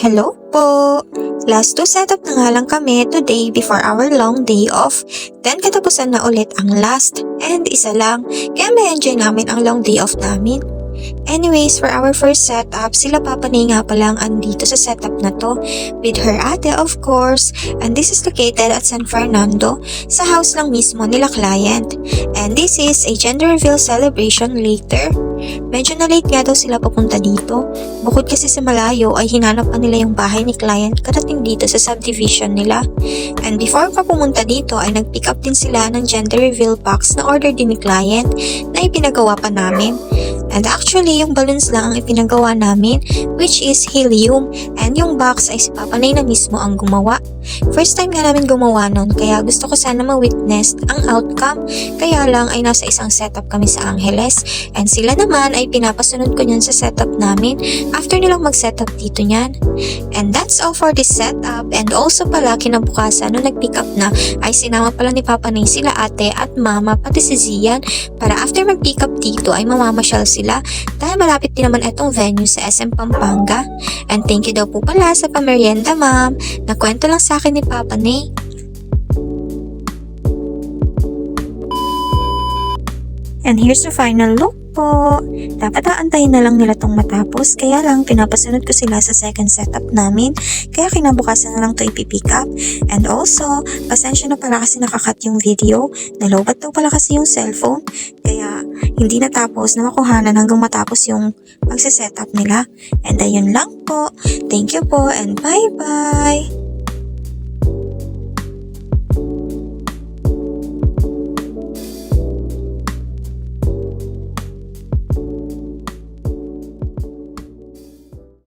Hello po! Last 2 setup na nga lang kami today before our long day off. Then katapusan na ulit ang last and isa lang. Kaya may enjoy namin ang long day off namin. Anyways, for our first setup, sila Papa Nay nga palang andito sa setup na to with her ate of course, and this is located at San Fernando sa house lang mismo nila client. And this is a gender reveal celebration later. Medyo na late nga daw sila papunta dito. Bukod kasi sa malayo ay hinanap pa nila yung bahay ni client karating dito sa subdivision nila. And before pa pumunta dito ay nag-pick up din sila ng gender reveal box na order din ni client na ipinagawa pa namin. And actually, yung balloons lang ang ipinagawa namin, which is helium. And yung box ay si Papa Nay na mismo ang gumawa. First time nga namin gumawa nun, kaya gusto ko sana ma-witness ang outcome. Kaya lang ay nasa isang setup kami sa Angeles. And sila naman ay pinapasunod ko niyan sa setup namin after nilang mag-setup dito niyan. And that's all for this setup. And also pala, kinabukasan nung nag-pick up na, ay sinama pala ni Papa Nay sila ate at mama, pati si Zian, para after mag-pick up dito ay mamamasyal sila dahil malapit din naman itong venue sa SM Pampanga. And thank you daw po pala sa pamerienda ma'am, nakwento lang sa akin ni Papa Nay. And here's the final look po. Dapat aantayin na lang nila tong matapos, kaya lang pinapasunod ko sila sa second setup namin, kaya kinabukasan na lang to ipipick up. And also, pasensya na pala kasi nakakat yung video, nalobat daw pala kasi yung cellphone, kaya hindi natapos na makuhanan hanggang matapos yung pagsisetup nila. And ayun lang po. Thank you po and bye bye!